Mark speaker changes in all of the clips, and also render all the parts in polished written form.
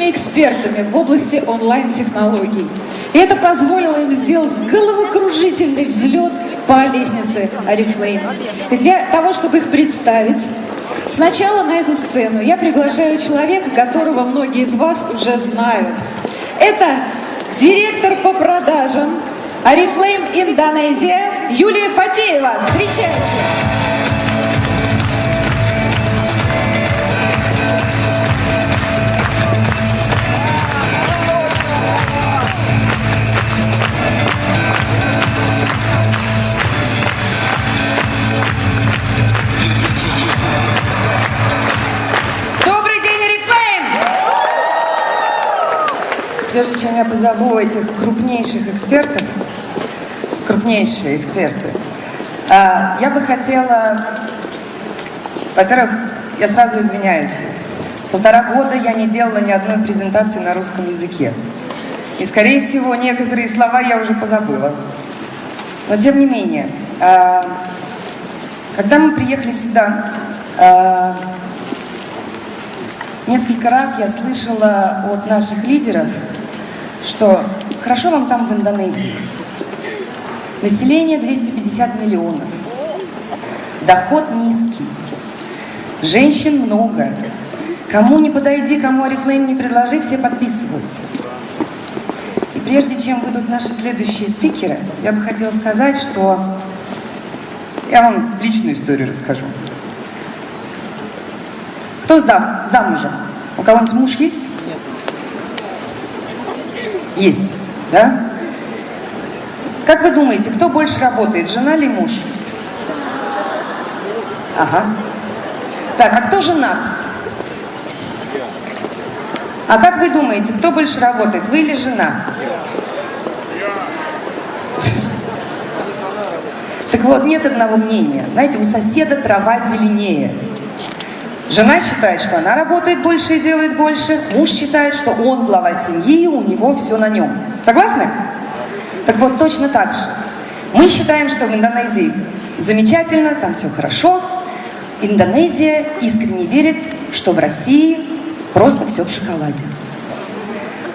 Speaker 1: крупнейшими экспертами в области онлайн-технологий. И это позволило им сделать головокружительный взлет по лестнице Oriflame. И для того, чтобы их представить, сначала на эту сцену я приглашаю человека, которого многие из вас уже знают. Это директор по продажам Oriflame Индонезия Юлия Фатеева. Встречайте!
Speaker 2: Прежде чем я позову этих крупнейших экспертов, крупнейшие эксперты, я бы хотела, во-первых, я сразу извиняюсь, 1,5 года я не делала ни одной презентации на русском языке. И, скорее всего, некоторые слова я уже позабыла. Но, тем не менее, когда мы приехали сюда, несколько раз я слышала от наших лидеров, что хорошо вам там в Индонезии. Население 250 миллионов. Доход низкий. Женщин много. Кому не подойди, кому Oriflame не предложи, все подписываются. И прежде чем выйдут наши следующие спикеры, я бы хотела сказать, что я вам личную историю расскажу. Кто замужем? У кого-нибудь муж есть?
Speaker 3: Нет.
Speaker 2: Есть, да? Как вы думаете, кто больше работает, жена или муж? Ага. Так, а кто женат? А как вы думаете, кто больше работает, вы или жена? Так вот, нет одного мнения. Знаете, у соседа трава зеленее. Жена считает, что она работает больше и делает больше. Муж считает, что он глава семьи, и у него все на нем. Согласны? Так вот, точно так же. Мы считаем, что в Индонезии замечательно, там все хорошо. Индонезия искренне верит, что в России просто все в шоколаде.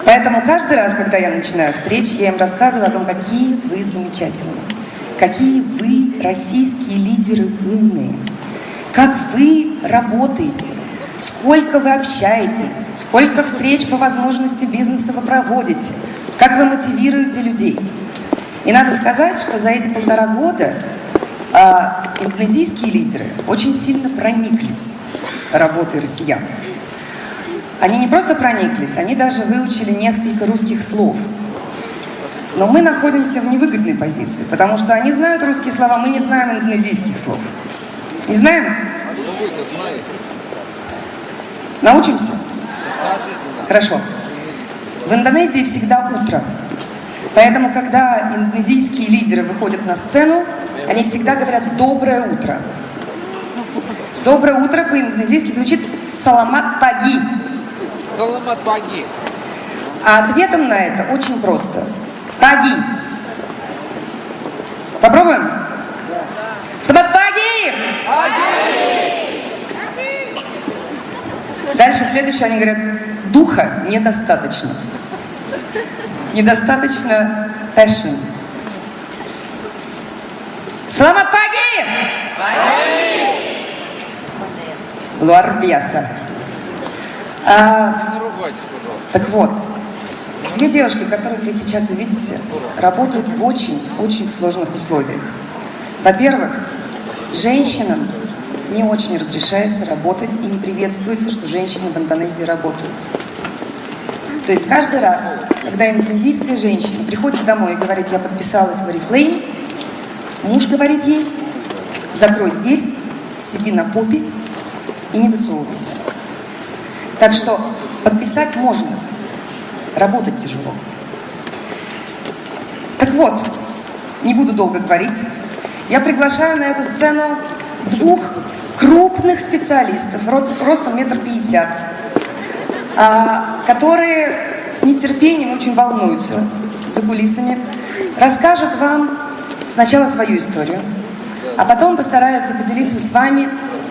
Speaker 2: Поэтому каждый раз, когда я начинаю встречи, я им рассказываю о том, какие вы замечательные, какие вы российские лидеры умные, как вы работаете, сколько вы общаетесь, сколько встреч по возможности бизнеса вы проводите, как вы мотивируете людей. И надо сказать, что за эти 1,5 года индонезийские лидеры очень сильно прониклись работой россиян. Они не просто прониклись, они даже выучили несколько русских слов. Но мы находимся в невыгодной позиции, потому что они знают русские слова, мы не знаем индонезийских слов. Не знаем? Научимся? Хорошо. В Индонезии всегда утро. Поэтому, когда индонезийские лидеры выходят на сцену, они всегда говорят «доброе утро». Доброе утро по-индонезийски звучит «саламат паги».
Speaker 3: Саламат паги.
Speaker 2: А ответом на это очень просто. Паги. Попробуем? Саламат паги! Дальше следующее, они говорят, духа недостаточно. Недостаточно passion. Саламат паги! Luar biasa. Так вот, 2 девушки, которых вы сейчас увидите, работают в очень сложных условиях. Во-первых, женщинам не очень разрешается работать и не приветствуется, что женщины в Индонезии работают. То есть каждый раз, когда индонезийская женщина приходит домой и говорит, я подписалась в Oriflame, муж говорит ей, закрой дверь, сиди на попе и не высовывайся. Так что подписать можно, работать тяжело. Так вот, не буду долго говорить, я приглашаю на эту сцену 2 крупных специалистов, ростом 1,50 м, которые с нетерпением очень волнуются за кулисами, расскажут вам сначала свою историю, а потом постараются поделиться с вами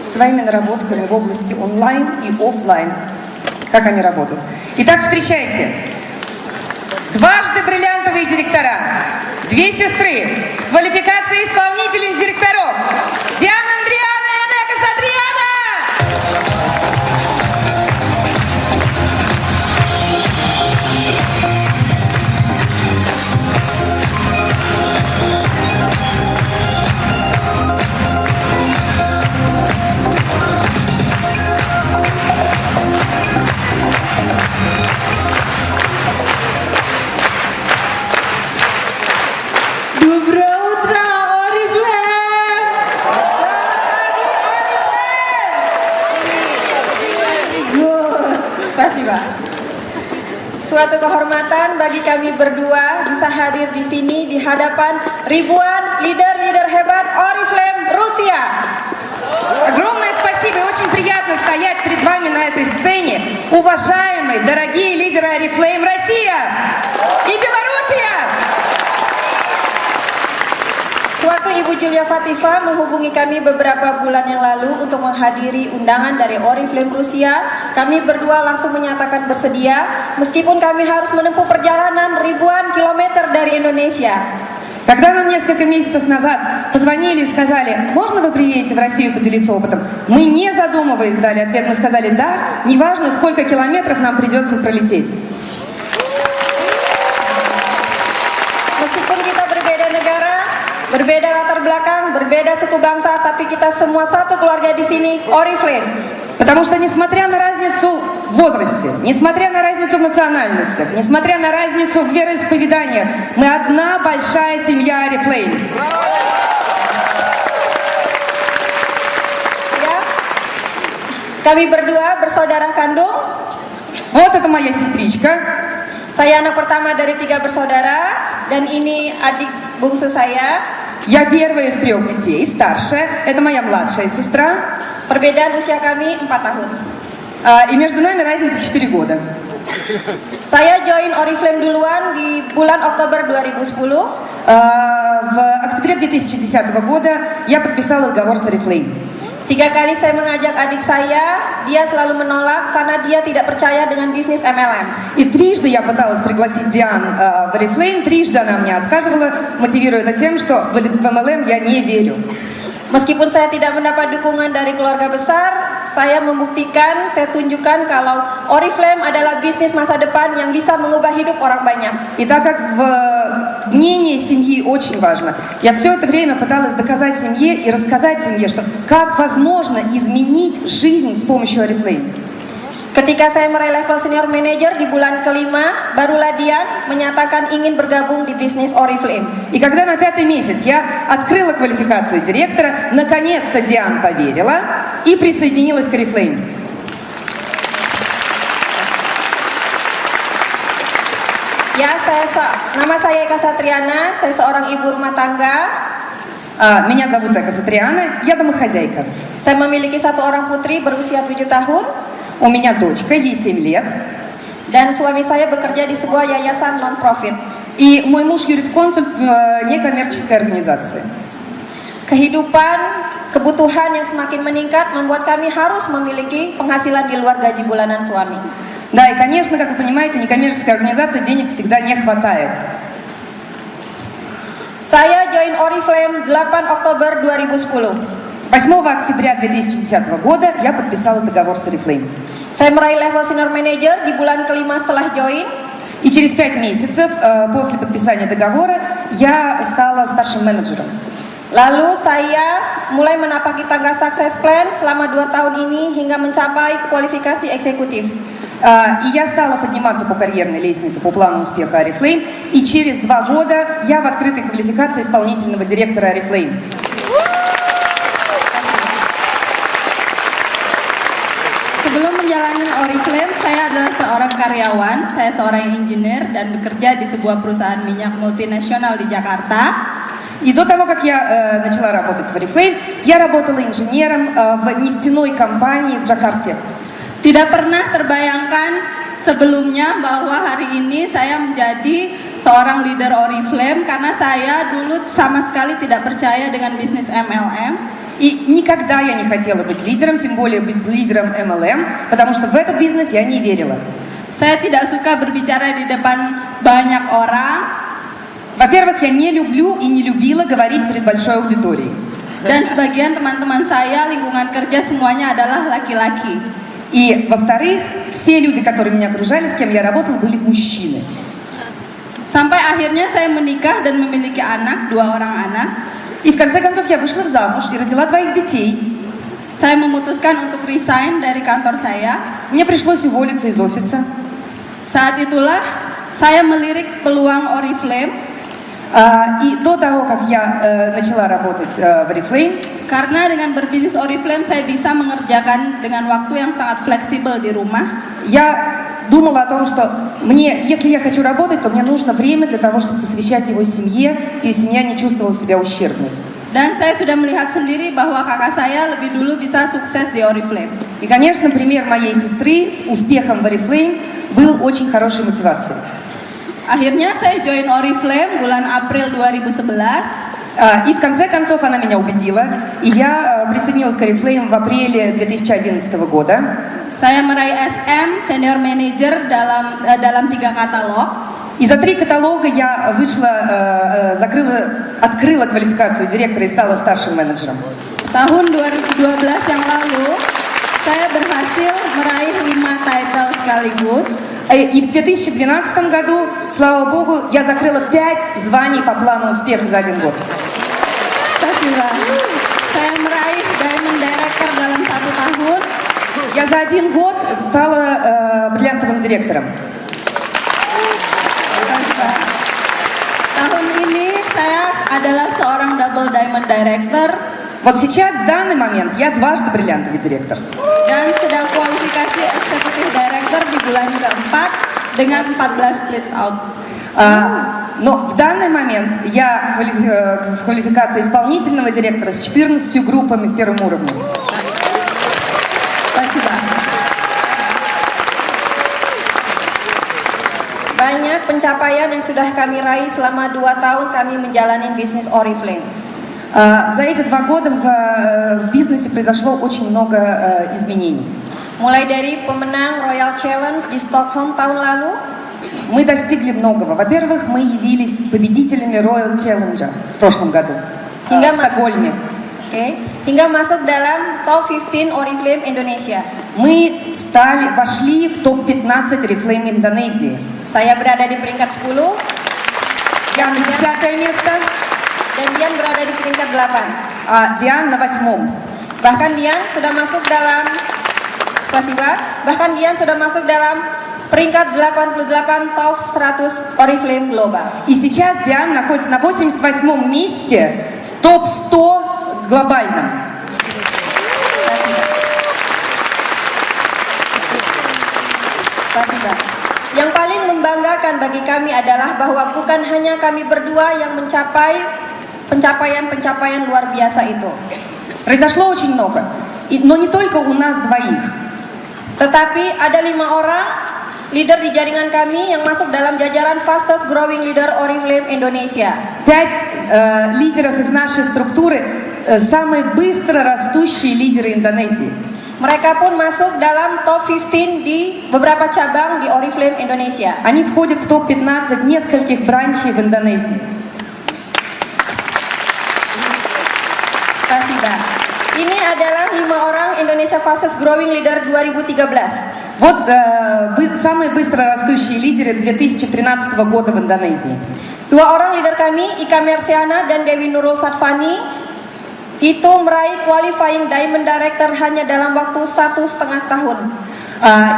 Speaker 2: своими наработками в области онлайн и офлайн как они работают. Итак, встречайте. Дважды бриллиантовые директора, две сестры, в квалификации исполнительных директоров. Диана Андриана и Энека Садриана!
Speaker 1: Доброе утро, Oriflame! Good, spasiba.
Speaker 4: Suatu kehormatan bagi kami berdua bisa hadir di sini di hadapan ribuan leader-leader hebat Oriflame Rusia.
Speaker 2: Огромное спасибо, и очень приятно стоять перед вами на этой сцене. Уважаемые, дорогие лидеры Oriflame Россия и Белоруссия!
Speaker 4: Suatu Ibu Julia Fatifa menghubungi kami beberapa bulan yang lalu untuk menghadiri undangan dari Oriflame Rusia. Kami berdua langsung menyatakan bersedia, meskipun kami harus menempuh perjalanan ribuan kilometer dari Indonesia.
Speaker 2: Когда нам несколько месяцев назад позвонили и сказали, можно вы приедете в Россию поделиться опытом, мы, не задумываясь, дали ответ, мы сказали, да, неважно, сколько километров нам придется пролететь.
Speaker 4: Meskipun kita berbeda negara, berbeda latar belakang, berbeda suku bangsa, tapi kita semua satu keluarga di sini, Oriflame.
Speaker 2: Потому что, несмотря на разницу в возрасте, несмотря на разницу в национальностях, несмотря на разницу в вероисповеданиях, мы одна большая семья Oriflame.
Speaker 4: Ya, kami berdua bersaudara kandung.
Speaker 2: Вот это моя сестричка.
Speaker 4: Saya anak pertama dari 3 bersaudara, dan ini adik bungsu saya.
Speaker 2: Я первая из 3 детей, старшая. Это моя младшая сестра.
Speaker 4: Perbedaan usia kami 4 tahun.
Speaker 2: И между нами разница 4 года.
Speaker 4: Saya join Oriflame duluan di bulan Oktober 2010.
Speaker 2: В октябре 2010 года я подписала договор с Oriflame.
Speaker 4: 3 kali saya mengajak adik saya, dia selalu menolak karena dia tidak percaya dengan bisnis MLM.
Speaker 2: И трижды я пыталась пригласить Диан в Oriflame, трижды она мне отказывала, мотивируя это тем, что в MLM я не верю.
Speaker 4: Meskipun saya tidak mendapat dukungan dari keluarga besar, saya membuktikan, saya tunjukkan kalau Oriflame adalah bisnis masa depan yang bisa mengubah hidup orang banyak.
Speaker 2: И так как мнение семьи очень важно, я все это время пыталась доказать семье и рассказать семье, что как возможно изменить жизнь с помощью Oriflame.
Speaker 4: Ketika saya meraih level senior manager di bulan kelima, barulah Dian menyatakan ingin bergabung di bisnis Oriflame.
Speaker 2: И когда на 5-й месяц я открыла квалификацию директора, наконец-то Диан поверила и присоединилась к Oriflame.
Speaker 4: Ya, nama saya Eka Satriana, saya seorang ibu rumah tangga.
Speaker 2: Меня зовут Эка Сатриана, я домохозяйка.
Speaker 4: Saya memiliki 1 orang putri berusia 7 tahun.
Speaker 2: У меня дочка, ей 7 лет.
Speaker 4: Dan suami saya bekerja di sebuah yayasan non-profit.
Speaker 2: И мой муж юрисконсульт в некоммерческой организации.
Speaker 4: Kehidupan, kebutuhan yang semakin meningkat membuat kami harus memiliki penghasilan di luar gaji bulanan suami.
Speaker 2: Да, и, конечно, как вы понимаете, некоммерческая организация денег всегда не хватает.
Speaker 4: Saya join Oriflame 8 Oktober 2010.
Speaker 2: 8 октября 2010 года я подписала договор с Oriflame.
Speaker 4: Saya meraih level senior manager di bulan kelima setelah join.
Speaker 2: И через 5 месяцев после подписания договора я стала старшим менеджером.
Speaker 4: Lalu saya mulai menapaki tangga success plan selama 2 tahun ini hingga mencapai kualifikasi eksekutif.
Speaker 2: И я стала подниматься по карьерной лестнице по плану успеха Oriflame. И через 2 года я в открытой квалификации исполнительного директора Oriflame.
Speaker 5: Sebelum menjalani Oriflame, saya adalah seorang karyawan, saya seorang engineer dan bekerja di sebuah perusahaan minyak multinasional di Jakarta.
Speaker 2: И до того, как я начала работать в Oriflame, я работала инженером в нефтяной компании в Джакарте.
Speaker 5: Tidak pernah terbayangkan sebelumnya bahwa hari ini saya menjadi seorang leader Oriflame karena saya dulu sama sekali tidak percaya dengan bisnis MLM.
Speaker 2: И никогда я не хотела быть лидером, тем более быть лидером MLM, потому что в этот бизнес я не верила.
Speaker 5: Saya tidak suka berbicara di depan banyak orang.
Speaker 2: Во-первых, я не люблю и не любила говорить перед большой аудиторией.
Speaker 5: Dan sebagian teman-teman saya, lingkungan kerja semuanya adalah laki-laki.
Speaker 2: И, во-вторых, все люди, которые меня окружали, с кем я работала, были мужчины.
Speaker 5: Sampai akhirnya saya menikah dan memiliki anak, 2 orang anak.
Speaker 2: И в конце концов я вышла замуж и родила 2 детей.
Speaker 5: Saya memutuskan untuk resign dari kantor saya.
Speaker 2: Мне пришлось уволиться из офиса.
Speaker 5: Saat itulah saya melirik peluang Oriflame.
Speaker 2: И до того, как я начала работать в Oriflame,
Speaker 5: Karena dengan berbisnis Oriflame saya bisa mengerjakan dengan waktu yang sangat fleksibel di rumah.
Speaker 2: я думала о том, что если я хочу работать, то мне нужно время для того, чтобы посвящать его семье, и семья не чувствовала себя ущербной.
Speaker 5: Dan saya sudah melihat sendiri bahwa kakak saya lebih dulu bisa sukses di Oriflame.
Speaker 2: И, конечно, пример моей сестры с успехом в Oriflame был очень хорошей мотивацией.
Speaker 5: Akhirnya saya join Oriflame bulan April 2011.
Speaker 2: И в конце концов она меня убедила, и я присоединилась к Oriflame в апреле 2011 года.
Speaker 5: Saya meraih SM Senior Manager dalam 3 katalog.
Speaker 2: И за 3 каталога я открыла квалификацию директора и стала старшим менеджером.
Speaker 5: Tahun 2012 yang lalu, saya berhasil meraih 5 title sekaligus.
Speaker 2: И в 2012 году, слава богу, я закрыла 5 званий по плану успеха за 1 год.
Speaker 5: Spasiba. Saya meraih Diamond Director dalam 1 tahun.
Speaker 2: Я за 1 год стала бриллиантовым директором.
Speaker 5: Spasiba. Tahun ini saya adalah seorang Double Diamond Director.
Speaker 2: Вот сейчас, в данный момент, я дважды бриллиантовый директор.
Speaker 5: Dan sedang kualifikasi Executive Director di bulan keempat dengan 14 splits out.
Speaker 2: Но в данный момент я в квалификации исполнительного директора с 14 группами в 1-м уровне.
Speaker 5: Spasiba.
Speaker 4: Banyak pencapaian yang sudah kami raih selama 2 tahun kami menjalani bisnis Oriflame.
Speaker 2: За эти 2 года в бизнесе произошло очень много изменений.
Speaker 4: Mulai dari pemenang Royal Challenge di Stockholm tahun lalu,
Speaker 2: Мы достигли многого. Во-первых, мы явились победителями Royal Challenge в прошлом году в Стокгольме.
Speaker 4: hingga masuk dalam top 15 Oriflame Indonesia.
Speaker 2: Мы вошли в топ-15 Oriflame Индонезии.
Speaker 4: Saya berada di peringkat 10
Speaker 2: Я на 10 место,
Speaker 4: dan Dian berada di peringkat 8.
Speaker 2: а Диан на 8.
Speaker 4: Bahkan Dian sudah masuk dalam peringkat 88 top 100 Oriflame Global.
Speaker 2: И сейчас Диан находится на 88 месте в топ-100 глобальном.
Speaker 4: Yang paling membanggakan bagi kami adalah bahwa bukan hanya kami berdua yang mencapai pencapaian-pencapaian luar biasa itu.
Speaker 2: Произошло очень много, но не только у нас двоих.
Speaker 4: Tetapi ada 5 orang leader di jaringan kami yang masuk dalam jajaran fastest growing leader Oriflame Indonesia.
Speaker 2: 5 лидеров из нашей структуры, самые быстро растущие лидеры Индонезии.
Speaker 4: Mereka pun masuk dalam top 15 di beberapa cabang di Oriflame Indonesia.
Speaker 2: Они входят в топ-15 нескольких бранчей в Индонезии.
Speaker 4: Spasiba. Ini adalah 5 orang Indonesia Fastest Growing Leader 2013.
Speaker 2: Вот самые быстро растущие лидеры 2013 года в Индонезии.
Speaker 4: 2 orang leader kami, Ika Mersiana dan Dewi Nurul Satfani, itu meraih qualifying Diamond Director hanya dalam waktu 1,5 tahun.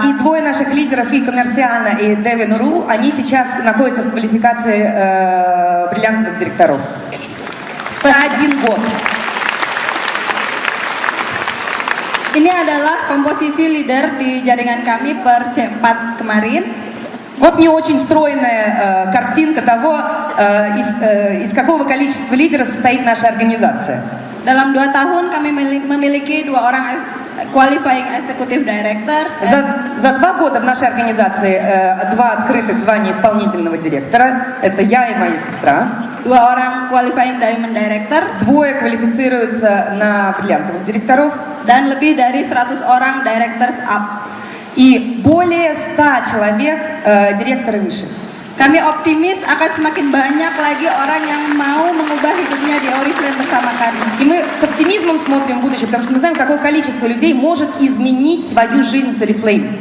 Speaker 2: И 2 наших лидеров, Ика Мерсиана и Деви Нуру, они сейчас находятся в квалификации бриллиантовых директоров. За 1 год.
Speaker 5: Ini adalah komposisi leader di jaringan kami per C4 kemarin.
Speaker 2: Вот мне очень стройная картинка того, из какого количества лидеров состоит наша организация.
Speaker 5: Dalam 2 tahun kami memiliki 2 orang qualifying executive director.
Speaker 2: За 2 года в нашей организации 2 открытых звания исполнительного директора. Это я и моя сестра.
Speaker 5: 2 orang qualifying diamond director,
Speaker 2: 2 квалифицируются на бриллиантовых директоров,
Speaker 5: dan lebih dari 100 orang directors up.
Speaker 2: и более 100 человек директоры выше.
Speaker 5: Kami optimis akan semakin banyak lagi orang yang mau mengubah hidupnya di Oriflame bersama kami.
Speaker 2: И мы с оптимизмом смотрим в будущее, потому что мы знаем, какое количество людей может изменить свою жизнь с Oriflame.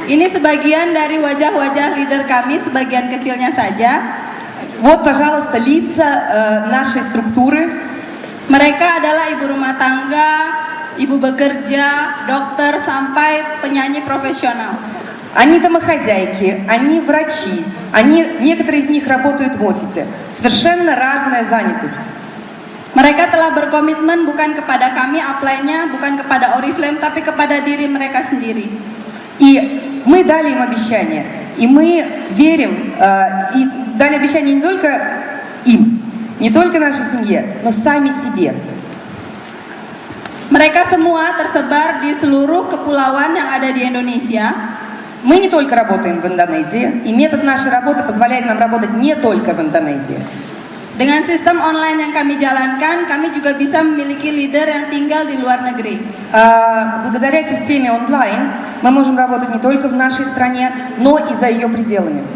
Speaker 5: Ini sebagian dari wajah-wajah leader kami, sebagian kecilnya saja.
Speaker 2: Вот, пожалуйста, лица нашей структуры.
Speaker 5: Mereka adalah ibu rumah tangga, ibu bekerja, dokter, sampai penyanyi profesional.
Speaker 2: Они домохозяйки, они врачи, некоторые из них работают в офисе. Совершенно разная занятость.
Speaker 5: Mereka telah berkomitmen bukan kepada kami upline-nya, bukan kepada Oriflame, tapi kepada diri mereka sendiri.
Speaker 2: И мы дали им обещание, и мы верим, и дали обещание не только им, не только нашей семье, но сами себе.
Speaker 5: Mereka semua tersebar di seluruh kepulauan yang ada di Indonesia.
Speaker 2: Мы не только работаем в Индонезии, и метод нашей работы позволяет нам работать не только в Индонезии.
Speaker 5: Dengan sistem online yang kami jalankan, kami juga bisa memiliki leader yang tinggal di luar negeri.
Speaker 2: Благодаря системе онлайн мы можем работать не только в нашей стране, но и за ее пределами.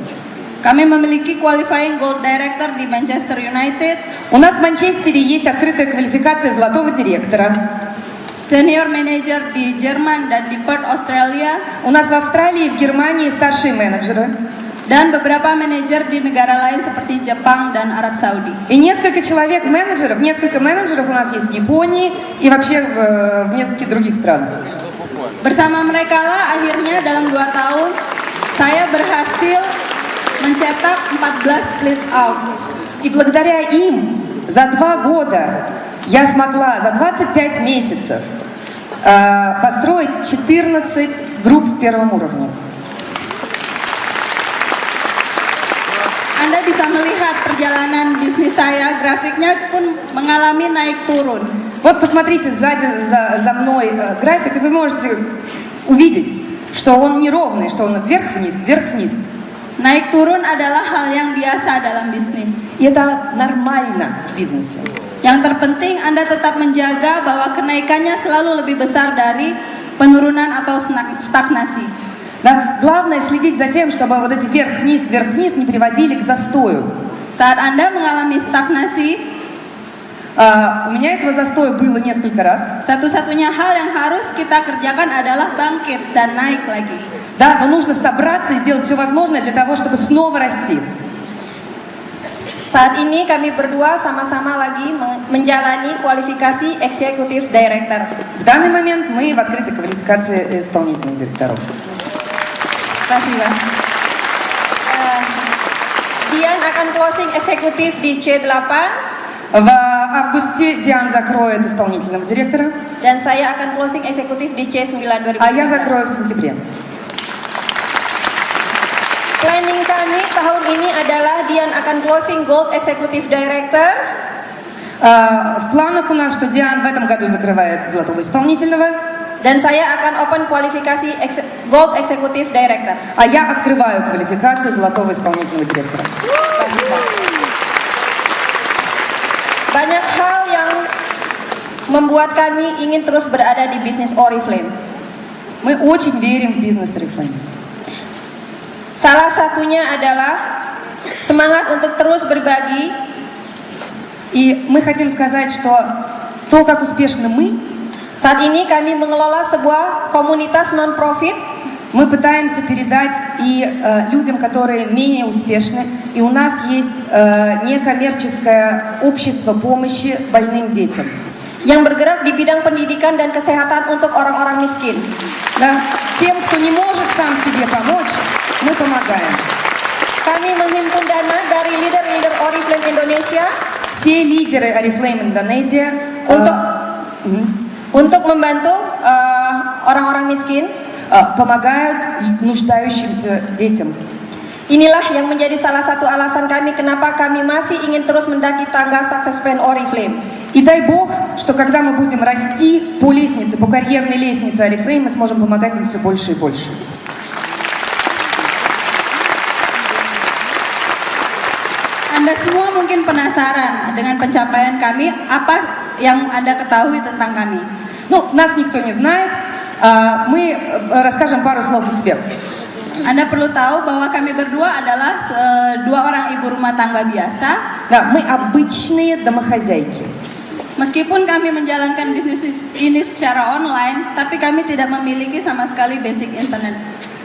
Speaker 5: Kami memiliki qualifying gold director di Manchester United,
Speaker 2: У нас в Манчестере есть открытая квалификация золотого директора.
Speaker 5: senior manager di Jerman dan di Perth, Australia,
Speaker 2: У нас в Австралии и в Германии старшие менеджеры.
Speaker 5: dan beberapa manajer di negara lain seperti Jepang dan Arab Saudi.
Speaker 2: И несколько менеджеров у нас есть в Японии и вообще в нескольких других странах.
Speaker 5: Bersama mereka lah akhirnya dalam 2 tahun saya berhasil mencetak 14 split out.
Speaker 2: И благодаря им за 2 года я смогла за 25 месяцев построить 14 групп в первом уровне.
Speaker 5: Anda bisa melihat perjalanan bisnis saya, grafiknya pun mengalami naik turun.
Speaker 2: Вот посмотрите сзади за мной график, и вы можете увидеть, что он неровный, что он вверх-вниз, вверх-вниз.
Speaker 5: Naik turun adalah hal yang biasa dalam bisnis.
Speaker 2: И это нормально в бизнесе.
Speaker 5: Yang terpenting Anda tetap menjaga bahwa kenaikannya selalu lebih besar dari penurunan atau stagnasi.
Speaker 2: Да? Главное следить за тем, чтобы вот эти вверх-вниз не приводили к застою.
Speaker 5: Saat Anda mengalami stagnasi,
Speaker 2: У меня этого застоя было несколько раз.
Speaker 5: satu-satunya hal yang harus kita kerjakan adalah bangkit dan naik lagi.
Speaker 2: Да, но нужно собраться и сделать все возможное для того, чтобы снова расти.
Speaker 4: Saat ini kami berdua sama-sama lagi menjalani kualifikasi Executive Director.
Speaker 2: В данный момент мы в открытой квалификации исполнительных директоров.
Speaker 5: Spasiba.
Speaker 4: Dian akan closing eksekutif di C8
Speaker 2: В августе Диан закроет исполнительного директора,
Speaker 4: dan saya akan closing eksekutif di C9 2015.
Speaker 2: а я закрою в сентябре.
Speaker 4: Planning kami tahun ini adalah Dian akan closing Gold Executive Director.
Speaker 2: В планах у нас, что Диан в этом году закрывает золотого исполнительного,
Speaker 4: Dan saya akan open kualifikasi Gold Executive Director.
Speaker 2: а я открываю квалификацию золотого исполнительного директора.
Speaker 4: Spasiba. Banyak hal yang membuat kami ingin terus berada di bisnis Oriflame.
Speaker 2: Мы очень верим в бизнес Oriflame.
Speaker 4: Salah satunya adalah semangat untuk terus berbagi.
Speaker 2: И мы хотим сказать, что то, как успешны мы,
Speaker 4: Saat ini kami mengelola sebuah komunitas non-profit
Speaker 2: мы пытаемся передать и людям, которые менее успешны. И у нас есть некоммерческое общество помощи больным детям.
Speaker 4: yang bergerak di bidang pendidikan dan kesehatan untuk orang-orang miskin.
Speaker 2: Да? Тем, кто не может сам себе помочь, мы помогаем.
Speaker 4: Kami menghimpun dana dari leader-leader Oriflame Indonesia
Speaker 2: Все лидеры Oriflame Indonesia
Speaker 4: untuk membantu orang-orang miskin.
Speaker 2: Помогают нуждающимся детям.
Speaker 4: Inilah yang menjadi salah satu alasan kami kenapa kami masih ingin terus mendaki tangga Success Plan Oriflame.
Speaker 2: И дай Бог, что когда мы будем расти по лестнице, по карьерной лестнице Oriflame, мы сможем помогать им все больше и больше.
Speaker 5: Anda semua mungkin penasaran dengan pencapaian kami, apa yang Anda ketahui tentang kami.
Speaker 2: Ну, нас никто не знает, мы расскажем пару слов о себе.
Speaker 5: Anda perlu tahu bahwa kami berdua adalah dua orang ibu rumah tangga biasa.
Speaker 2: Да, мы обычные домохозяйки.
Speaker 5: Meskipun kami menjalankan bisnis ini secara online, tapi kami tidak memiliki sama sekali basic internet.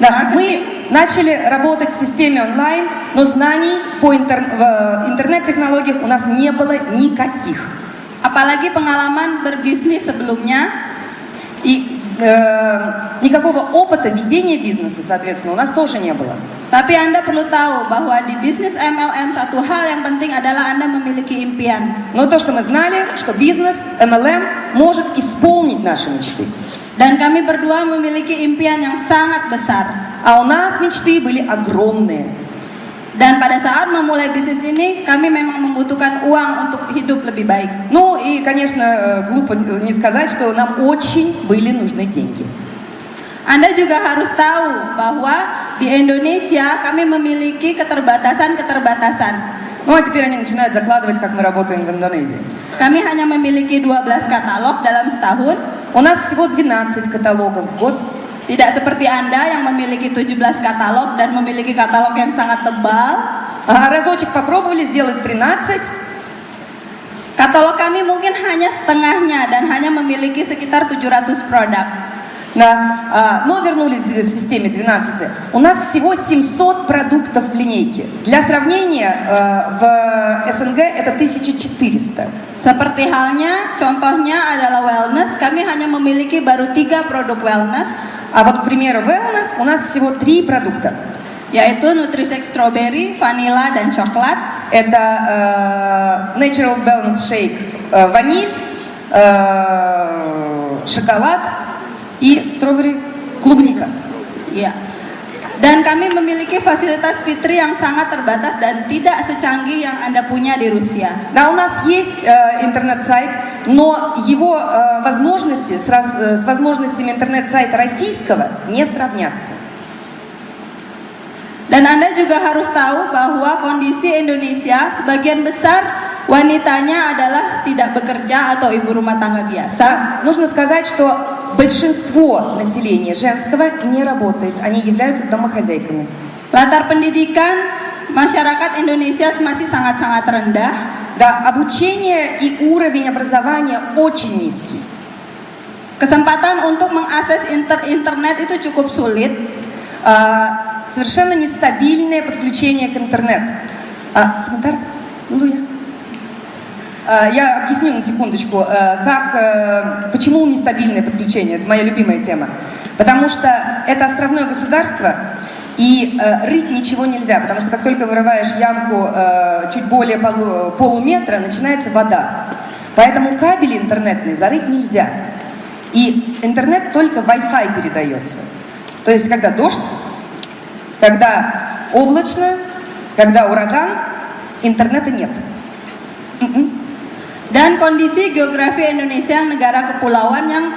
Speaker 2: Да, мы начали работать в системе онлайн, но знаний по в интернет-технологиях у нас не было никаких.
Speaker 5: Apalagi pengalaman berbisnis sebelumnya.
Speaker 2: И никакого опыта ведения бизнеса, соответственно, у нас тоже не было.
Speaker 5: Tapi Anda perlu tahu bahwa di bisnis MLM satu hal yang penting adalah Anda memiliki impian.
Speaker 2: Но то, что мы знали, что бизнес MLM может исполнить наши мечты.
Speaker 5: Dan kami berdua memiliki impian yang sangat besar.
Speaker 2: А у нас мечты были огромные.
Speaker 5: Dan pada saat memulai bisnis ini, kami memang membutuhkan uang untuk hidup lebih baik.
Speaker 2: Ну и, конечно, глупо не сказать, что нам очень были нужны деньги.
Speaker 5: Anda juga harus tahu bahwa di Indonesia kami memiliki keterbatasan-keterbatasan.
Speaker 2: Ну а теперь они начинают закладывать, как мы работаем в Индонезии.
Speaker 5: Kami hanya memiliki 12 katalog dalam setahun.
Speaker 2: У нас всего 12 каталогов в год.
Speaker 5: Tidak seperti Anda yang memiliki 17 katalog dan memiliki katalog yang sangat tebal.
Speaker 2: Разочек попробовали сделать 13.
Speaker 5: Katalog kami mungkin hanya setengahnya dan hanya memiliki sekitar 700 produk.
Speaker 2: Да, но вернулись к системе 12. У нас всего 700 продуктов в линейке. Для сравнения, в СНГ это 1400.
Speaker 5: Seperti halnya, contohnya adalah wellness. Kami hanya memiliki baru 3 produk wellness.
Speaker 2: А вот, к примеру, wellness у нас всего 3 продукта.
Speaker 5: Yaitu Nutrisec Strawberry, Vanilla, dan Coklat.
Speaker 2: Это Natural Balance Shake, ваниль, шоколад и strawberry, клубника.
Speaker 5: Ya. Dan kami memiliki fasilitas fitri yang sangat terbatas dan tidak secanggih yang Anda punya di Rusia.
Speaker 2: Да, у нас есть интернет-сайт, но его возможности с возможностями интернет-сайта российского не сравнятся.
Speaker 5: Dan Anda juga harus tahu bahwa kondisi Indonesia sebagian besar wanitanya adalah tidak bekerja atau ibu rumah tangga biasa.
Speaker 2: Нужно сказать, что большинство населения женского не работает, они являются домохозяйками.
Speaker 5: Latar pendidikan masyarakat Indonesia masih sangat-sangat rendah.
Speaker 2: Да, обучение и уровень образования очень низкий.
Speaker 5: Kesempatan untuk mengakses internet itu cukup sulit.
Speaker 2: Совершенно нестабильное подключение к интернету. Смотар, Луя. Я объясню на секундочку, почему нестабильное подключение. Это моя любимая тема. Потому что это островное государство, и рыть ничего нельзя, потому что как только вырываешь ямку чуть более полуметра, начинается вода. Поэтому кабели интернетные зарыть нельзя. И интернет только Wi-Fi передается. То есть когда дождь, когда облачно, когда ураган, интернета нет.
Speaker 5: Dan kondisi geografi Indonesia yang negara kepulauan yang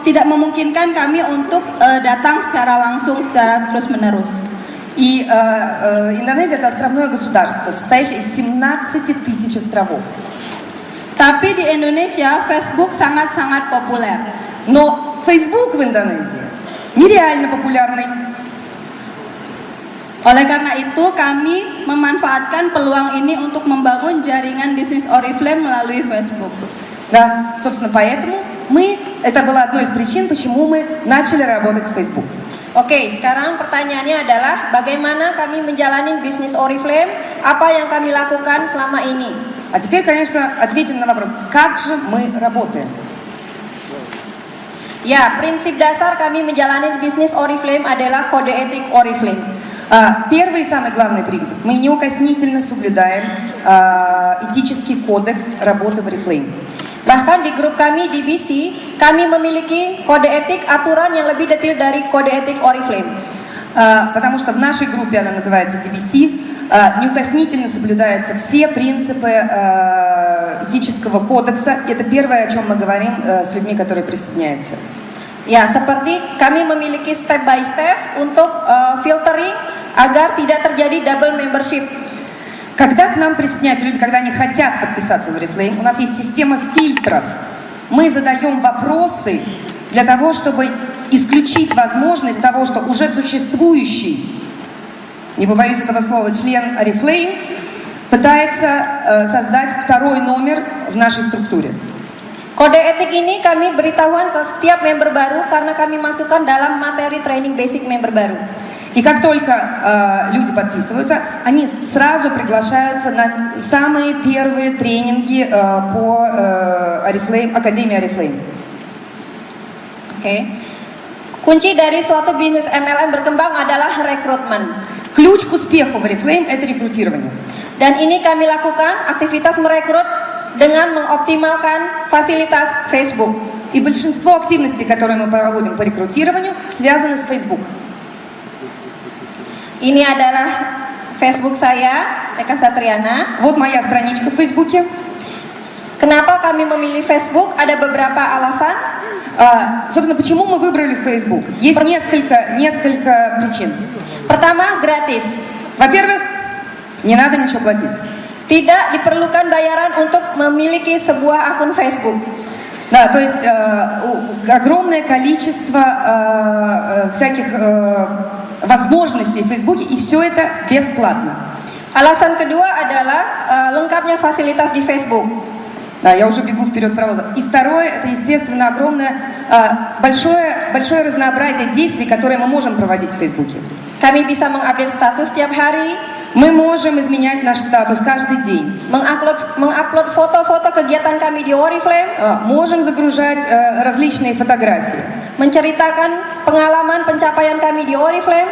Speaker 5: tidak memungkinkan kami untuk datang secara langsung, secara terus-menerus.
Speaker 2: И Индонезия это островное государство, состоящее из 17 тысяч островов.
Speaker 5: Tapi di Indonesia Facebook sangat-sangat populer.
Speaker 2: Но Facebook в Индонезии нереально популярный.
Speaker 5: Oleh karena itu, kami memanfaatkan peluang ini untuk membangun jaringan bisnis Oriflame melalui Facebook.
Speaker 2: Да, собственно, поэтому это была одной из причин, почему мы начали работать с Facebook.
Speaker 4: Oke, sekarang pertanyaannya adalah bagaimana kami menjalani bisnis Oriflame, apa yang kami lakukan selama ini?
Speaker 2: А теперь, конечно, ответим на вопрос, как же мы работаем?
Speaker 4: Ya, prinsip dasar kami menjalani bisnis Oriflame adalah kode etik Oriflame.
Speaker 2: Первый и самый главный принцип. Мы неукоснительно соблюдаем этический кодекс работы в Oriflame.
Speaker 4: Bahkan di grup kami di BC, kami memiliki kode etik aturan yang lebih detail dari kode etik Oriflame.
Speaker 2: Потому что в нашей группе, она называется DBC, неукоснительно соблюдаются все принципы этического кодекса. Это первое, о чем мы говорим с людьми, которые присоединяются.
Speaker 4: Ya, seperti kami memiliki step by step untuk filtering agar tidak terjadi double membership.
Speaker 2: Когда к нам присоединяются люди, когда они хотят подписаться в Oriflame, у нас есть система фильтров. Мы задаем вопросы для того, чтобы исключить возможность того, что уже существующий, не побоюсь этого слова, член Oriflame пытается создать второй номер в нашей структуре.
Speaker 4: Kode etik ini kami beritahuan ke setiap member baru karena kami masukkan dalam materi training basic member baru.
Speaker 2: И как только люди подписываются, они сразу приглашаются на самые первые тренинги по Oriflame, Академии Oriflame.
Speaker 4: Oke. Kunci dari suatu bisnis MLM berkembang adalah rekrutmen.
Speaker 2: Ключ к успеху в Oriflame – это рекрутирование.
Speaker 4: Dan ini kami lakukan aktivitas merekrut dengan mengoptimalkan fasilitas Facebook.
Speaker 2: И большинство активностей, которые мы проводим по рекрутированию, связаны с Facebook.
Speaker 4: Ini adalah Facebook saya, Eka Satriana.
Speaker 2: Вот моя страничка в Фейсбуке.
Speaker 4: Kenapa kami memilih Facebook? Ada beberapa alasan.
Speaker 2: Собственно, почему мы выбрали Facebook? Есть несколько причин.
Speaker 4: Pertama, gratis.
Speaker 2: Во-первых, не надо ничего платить.
Speaker 4: Tidak diperlukan bayaran untuk memiliki sebuah akun Facebook.
Speaker 2: Да, то есть огромное количество всяких возможностей в Фейсбуке, и все это бесплатно.
Speaker 4: Alasan kedua adalah lengkapnya fasilitas di Facebook.
Speaker 2: Да, я уже бегу вперед паровоза. И второе, это, естественно, огромное, большое разнообразие действий, которые мы можем проводить в Фейсбуке.
Speaker 4: Kami bisa mengupdate status setiap hari,
Speaker 2: Мы можем изменять наш статус каждый день.
Speaker 4: mengupload foto-foto kegiatan kami di Oriflame,
Speaker 2: Можем загружать различные фотографии.
Speaker 4: menceritakan pengalaman pencapaian kami di Oriflame,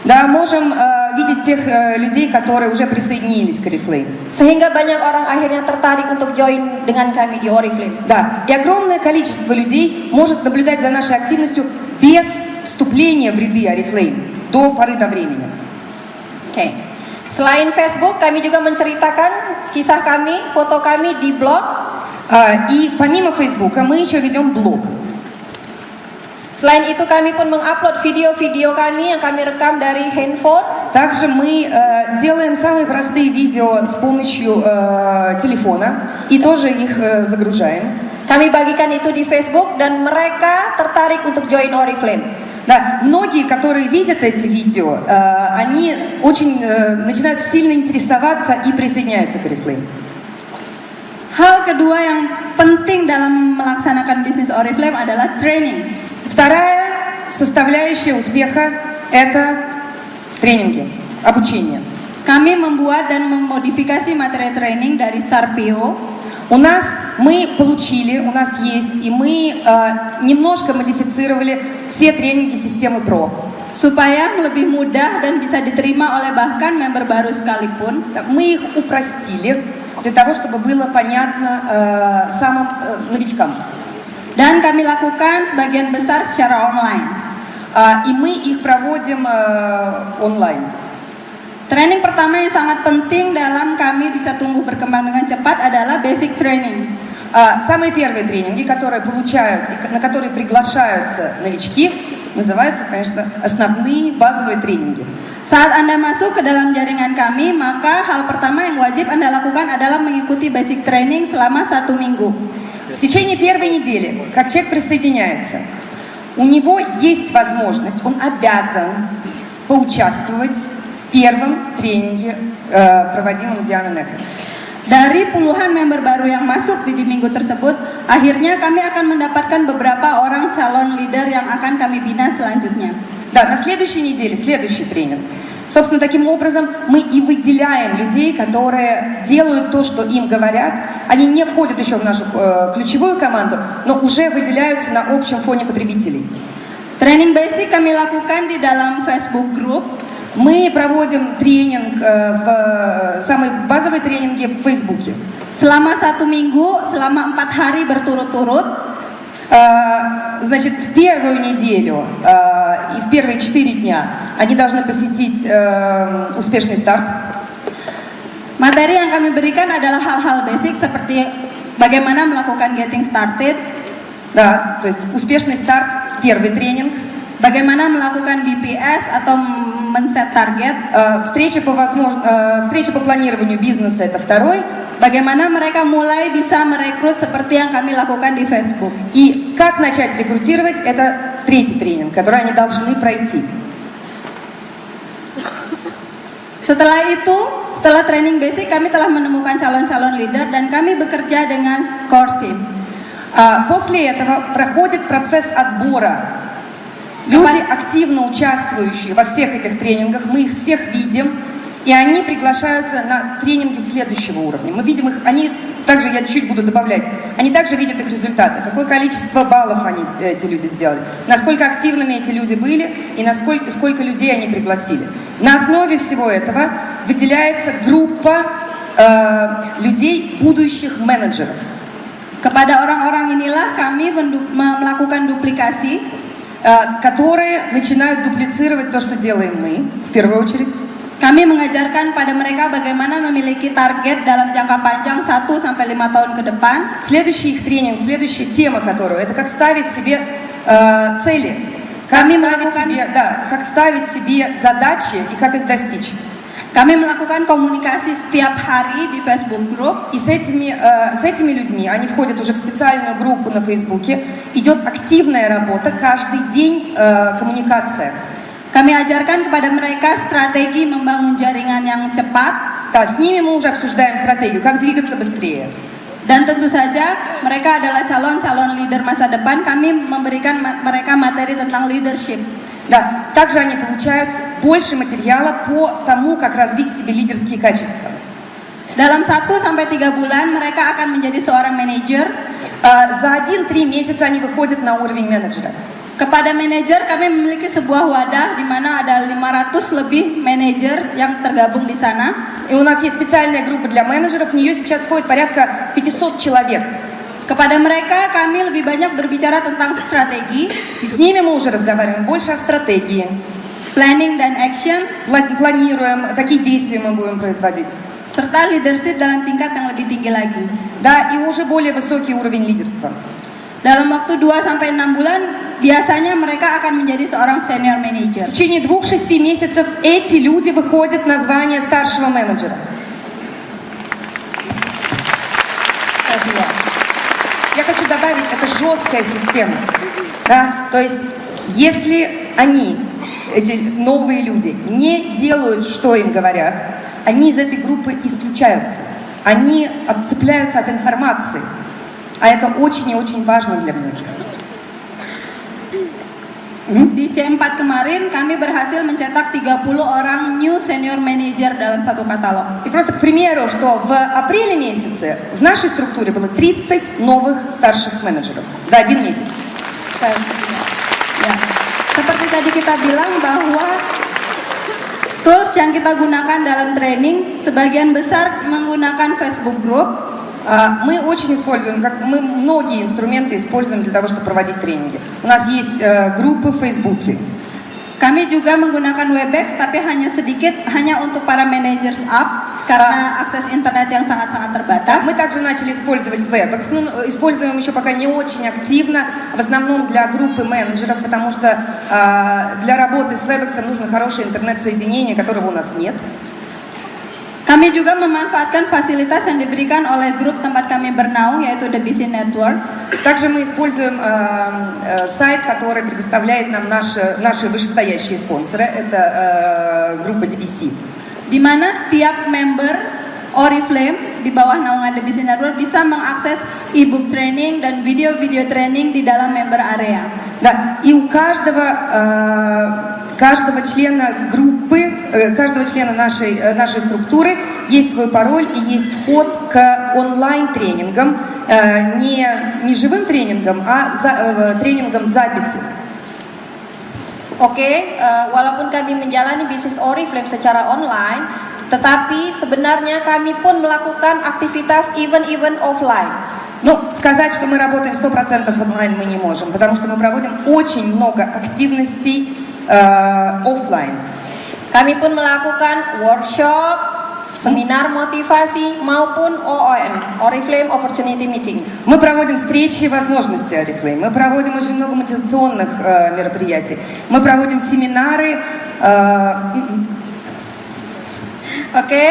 Speaker 2: Да, можем видеть тех людей, которые уже присоединились к Oriflame.
Speaker 4: sehingga banyak orang akhirnya tertarik untuk join dengan kami di Oriflame.
Speaker 2: Да, и огромное количество людей может наблюдать за нашей активностью без вступления в ряды Oriflame до поры до времени.
Speaker 4: Oke. Selain Facebook, kami juga menceritakan kisah kami, foto kami di blog.
Speaker 2: И помимо Фейсбука мы еще ведем блог.
Speaker 4: Selain itu kami pun mengupload video-video kami yang kami rekam dari handphone.
Speaker 2: Также мы делаем самые простые видео с помощью телефона и тоже их загружаем.
Speaker 4: Kami bagikan itu di Facebook dan mereka tertarik untuk join Oriflame.
Speaker 2: Да, многие, которые видят эти видео, они очень начинают сильно интересоваться и присоединяются к Oriflame.
Speaker 5: Hal kedua yang penting dalam melaksanakan bisnis Oriflame adalah training.
Speaker 2: Вторая составляющая успеха – это тренинги, обучение.
Speaker 5: Kami membuat dan memodifikasi materi training dari SARPIO.
Speaker 2: У нас есть, и мы немножко модифицировали все тренинги системы PRO.
Speaker 5: Supaya lebih mudah dan bisa diterima oleh bahkan member baru sekalipun.
Speaker 2: Мы их упростили для того, чтобы было понятно самым новичкам.
Speaker 5: Dan kami lakukan sebagian besar secara online.
Speaker 2: И мы их проводим онлайн.
Speaker 5: Training pertama yang sangat penting dalam kami bisa tumbuh berkembang dengan cepat adalah basic training.
Speaker 2: Самые первые тренинги, которые получают, на которые приглашаются новички, называются, конечно, основные базовые тренинги.
Speaker 5: Saat Anda masuk ke dalam jaringan kami, maka hal pertama yang wajib Anda lakukan adalah mengikuti basic training selama 1 minggu.
Speaker 2: В течение первой недели, как человек присоединяется, у него есть возможность, он обязан поучаствовать в первом тренинге, проводимом Дианой Некер.
Speaker 5: Dari puluhan member baru yang masuk di minggu tersebut, akhirnya kami akan mendapatkan beberapa orang calon leader yang akan kami bina selanjutnya.
Speaker 2: Да, на следующей неделе следующий тренинг. Собственно, таким образом мы и выделяем людей, которые делают то, что им говорят. Они не входят еще в нашу ключевую команду, но уже выделяются на общем фоне потребителей.
Speaker 5: Training basic kami lakukan di dalam Facebook group.
Speaker 2: Мы проводим тренинг, самые базовые тренинги в Фейсбуке.
Speaker 5: Selama 1 minggu, selama 4 hari berturut-turut.
Speaker 2: Значит, в первую неделю и в первые 4 дня они должны посетить успешный старт.
Speaker 5: Materi yang kami berikan adalah hal-hal basic seperti bagaimana melakukan getting started.
Speaker 2: Да, то есть успешный старт, первый тренинг.
Speaker 5: Bagaimana melakukan DPS atau men-set target.
Speaker 2: Встреча по планированию бизнеса — это второй.
Speaker 5: Bagaimana mereka mulai bisa merekrut seperti yang kami lakukan di Facebook.
Speaker 2: И как начать рекрутировать — это третий тренинг, который они должны пройти.
Speaker 5: Setelah training basic, kami telah menemukan calon-calon leader dan kami bekerja dengan core team.
Speaker 2: После этого проходит процесс отбора. Люди, активно участвующие во всех этих тренингах, мы их всех видим, и они приглашаются на тренинги следующего уровня. Мы видим их, они также, я чуть буду добавлять, они также видят их результаты, какое количество баллов эти люди сделали, насколько активными эти люди были и сколько людей они пригласили. На основе всего этого выделяется группа людей, будущих менеджеров.
Speaker 5: Kepada orang-orang inilah kami melakukan duplikasi,
Speaker 2: которые начинают дуплицировать то, что делаем мы, в первую очередь.
Speaker 5: Kami mengajarkan pada mereka bagaimana memiliki target dalam jangka panjang 1-5 tahun ke depan.
Speaker 2: Следующий их тренинг, следующая тема которого — это как ставить себе цели, как ставить себе задачи и как их достичь.
Speaker 5: Kami melakukan komunikasi setiap hari di Facebook Group.
Speaker 2: И с этими людьми, они входят уже в специальную группу на Фейсбуке, идет активная работа, каждый день коммуникация.
Speaker 5: Kami ajarkan kepada mereka strategi membangun jaringan yang cepat.
Speaker 2: Да, с ними мы уже обсуждаем стратегию, как двигаться быстрее.
Speaker 5: Dan tentu saja mereka adalah calon-calon leader masa depan. Kami memberikan mereka materi tentang leadership.
Speaker 2: Да, также они получают больше материала по тому, как развить в себе лидерские качества.
Speaker 5: Dalam 1-3 bulan mereka akan menjadi seorang manajer.
Speaker 2: За 1-3 месяца они выходят на уровень менеджера.
Speaker 5: Kepada manajer kami memiliki sebuah wadah di mana ada 500 lebih manajer yang tergabung di sana.
Speaker 2: И у нас есть специальная группа для менеджеров, в нее сейчас входит порядка 500 человек.
Speaker 5: Kepada mereka kami lebih banyak berbicara tentang strategi.
Speaker 2: И с ними мы уже разговариваем больше о стратегии.
Speaker 5: Planning dan action.
Speaker 2: Планируем, какие действия мы будем производить.
Speaker 5: Serta leadership dalam tingkat yang lebih tinggi lagi.
Speaker 2: Да, и уже более высокий уровень лидерства.
Speaker 5: Dalam waktu 2-6 bulan, biasanya mereka akan menjadi seorang senior manager.
Speaker 2: В течение 2-6 месяцев эти люди выходят на звание старшего менеджера. Спасибо. Я хочу добавить, это жесткая система. Да? То есть, если они, эти новые люди, не делают, что им говорят, они из этой группы исключаются. Они отцепляются от информации. А это очень и очень важно для многих.
Speaker 5: Di C4 kemarin kami berhasil mencetak 30 orang new senior manager dalam satu katalog.
Speaker 2: И просто к примеру, что в апреле месяце в нашей структуре было 30 новых старших менеджеров за 1 месяц.
Speaker 5: Ya. Seperti tadi kita bilang bahwa tools yang kita gunakan dalam training sebagian besar menggunakan Facebook Group.
Speaker 2: Мы очень используем, мы многие инструменты используем для того, чтобы проводить тренинги. У нас есть группы в Фейсбуке.
Speaker 5: Kami juga menggunakan Webex, tapi hanya sedikit, hanya untuk para managers up karena akses internet yang sangat-sangat terbatas.
Speaker 2: Мы также начали использовать Webex, но используем еще пока не очень активно, в основном для группы менеджеров, потому что для работы с Webex нужно хорошее интернет-соединение, которого у нас нет.
Speaker 5: Kami juga memanfaatkan fasilitas yang diberikan oleh grup tempat kami bernaung, yaitu The BC Network.
Speaker 2: Также мы используем сайт, который предоставляет нам наши вышестоящие спонсоры. Это группа DBC.
Speaker 5: Di mana setiap member Oriflame di bawah naungan The BC Network bisa mengakses e-book training dan video-video training di dalam member area.
Speaker 2: Да, и у каждого члена группы, каждого члена нашей структуры есть свой пароль и есть вход к онлайн-тренингам, не живым тренингам, а тренингам в записи.
Speaker 4: Oke, walaupun kami menjalani bisnis Oriflame secara online, tetapi sebenarnya kami pun melakukan aktivitas event-event offline.
Speaker 2: Но сказать, что мы работаем 100% онлайн, мы не можем, потому что мы проводим очень много активностей офлайн.
Speaker 4: Kami pun melakukan workshop, seminar motivasi maupun OOM, Oriflame Opportunity Meeting.
Speaker 2: Мы проводим встречи и возможности Oriflame, мы проводим очень много мотивационных мероприятий, мы проводим семинары
Speaker 4: Oke,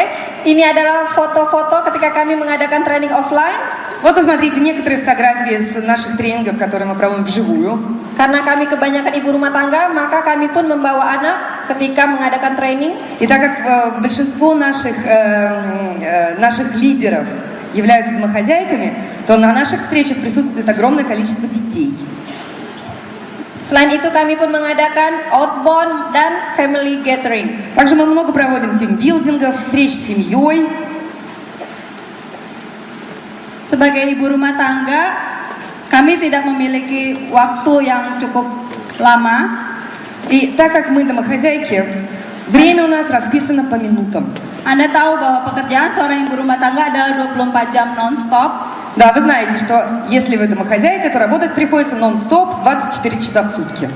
Speaker 4: ini adalah foto-foto ketika kami mengadakan training offline.
Speaker 2: Вот посмотрите некоторые фотографии с наших тренингов, которые мы проводим вживую.
Speaker 4: Karena kami kebanyakan ibu rumah tangga, maka kami pun membawa anak ketika mengadakan training.
Speaker 2: И так как большинство наших лидеров являются домохозяйками, то на наших встречах присутствует огромное количество детей.
Speaker 4: Selain itu kami pun mengadakan outbound dan family gathering.
Speaker 2: Также мы много проводим тимбилдингов, встреч с семьей.
Speaker 5: Sebagai ibu rumah tangga, kami tidak memiliki waktu yang cukup lama.
Speaker 2: И так как мы домохозяйки, время у нас расписано по минутам.
Speaker 5: Anda tahu bahwa pekerjaan seorang ibu rumah tangga adalah 24 jam non-stop.
Speaker 2: Да, вы знаете, что если вы домохозяйка, то работать приходится нон-стоп 24 часа в сутки.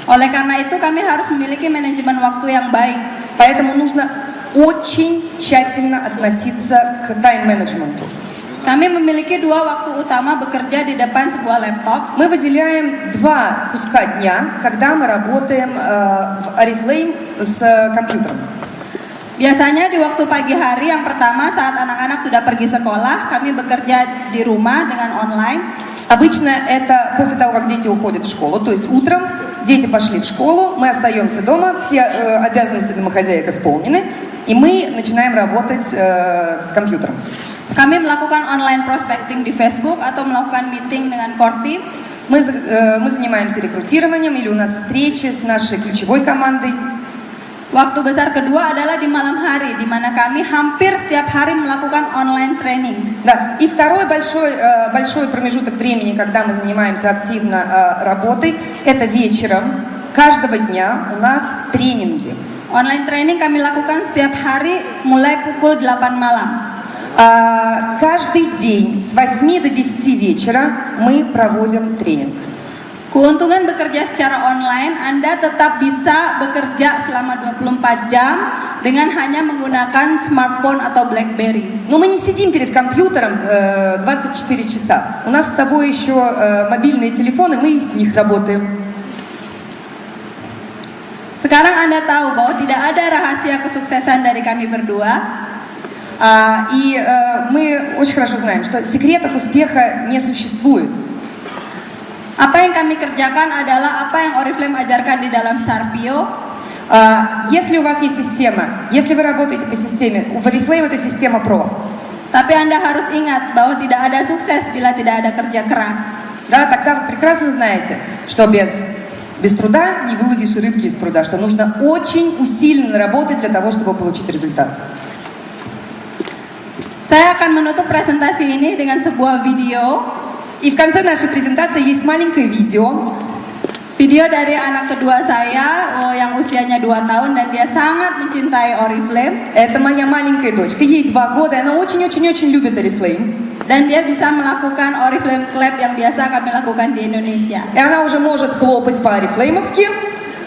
Speaker 5: Oleh karena itu kami harus memiliki manajemen waktu yang baik.
Speaker 2: Поэтому нужно очень тщательно относиться к тайм-менеджменту.
Speaker 5: Kami memiliki 2 waktu utama bekerja di depan sebuah laptop.
Speaker 2: Мы выделяем 2 куска дня, когда мы работаем в Oriflame с компьютером.
Speaker 5: Biasanya di waktu pagi hari yang pertama saat anak-anak sudah pergi sekolah, kami bekerja di rumah dengan online.
Speaker 2: Обычно это после того, как дети уходят в школу, то есть утром дети пошли в школу, мы остаемся дома, все обязанности домохозяек исполнены, и мы начинаем работать с компьютером.
Speaker 5: Kami melakukan online prospecting di Facebook atau melakukan meeting dengan core team.
Speaker 2: Мы занимаемся рекрутированием или у нас встречи с нашей ключевой командой.
Speaker 5: Waktu besar kedua adalah di malam hari, di mana kami hampir setiap hari melakukan online training.
Speaker 2: Да, и второй большой промежуток времени, когда мы занимаемся активно работой, это вечером каждого дня у нас тренинги.
Speaker 5: Online training kami lakukan setiap hari mulai pukul 8 malam.
Speaker 2: Каждый день с 8 до 10 вечера мы проводим тренинг.
Speaker 5: Keuntungan bekerja secara online, Anda tetap bisa bekerja selama 24 jam dengan hanya menggunakan smartphone atau BlackBerry.
Speaker 2: Но мы не сидим перед компьютером 24 часа. У нас с собой еще мобильные телефоны, мы с них работаем.
Speaker 5: Sekarang Anda tahu bahwa tidak ada rahasia kesuksesan dari kami berdua.
Speaker 2: И мы очень хорошо знаем, что секретов успеха не существует.
Speaker 5: Apa yang kami kerjakan adalah apa yang Oriflame ajarkan di dalam Sarpio.
Speaker 2: Если у вас есть система, если вы работаете по системе, у Oriflame это система Pro.
Speaker 5: Tapi Anda harus ingat bahwa tidak ada sukses bila tidak ada kerja keras.
Speaker 2: Да, тогда вы прекрасно знаете, что без труда не выловишь рыбки из пруда, что нужно очень усиленно работать для того, чтобы получить результат.
Speaker 5: Saya akan menutup presentasi ini dengan sebuah video.
Speaker 2: И в конце нашей презентации есть маленькое видео.
Speaker 5: Video dari anak kedua saya yang usianya 2 tahun dan dia sangat mencintai Oriflame.
Speaker 2: Это моя маленькая дочка, ей 2 года, и она очень-очень-очень любит Oriflame.
Speaker 5: Dan dia bisa melakukan Oriflame Clap yang biasa kami lakukan di Indonesia.
Speaker 2: И она уже может хлопать по-орифлеймовски,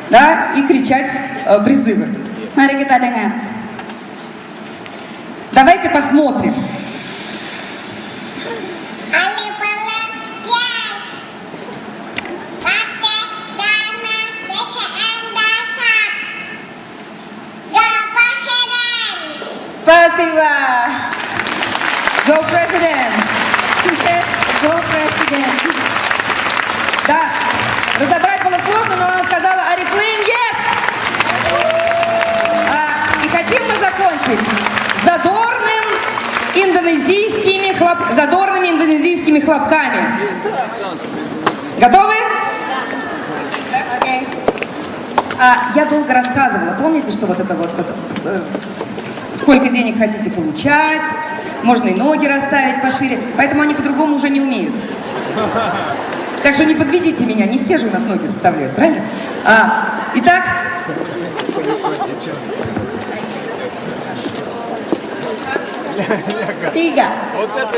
Speaker 2: да, и кричать призывы.
Speaker 5: Mari kita dengar.
Speaker 2: Давайте посмотрим.
Speaker 4: Spasiba.
Speaker 2: Go President!
Speaker 5: Go President!
Speaker 2: Да, разобрать было сложно, но она сказала Oriflame yes! И хотим мы закончить задорными индонезийскими хлопками. Готовы?
Speaker 5: Oke.
Speaker 2: Я долго рассказывала, помните, что вот это сколько денег хотите получать, можно и ноги расставить пошире, поэтому они по-другому уже не умеют. Так что не подведите меня, не все же у нас ноги расставляют, правильно? Итак.
Speaker 4: Tiga.
Speaker 3: Вот это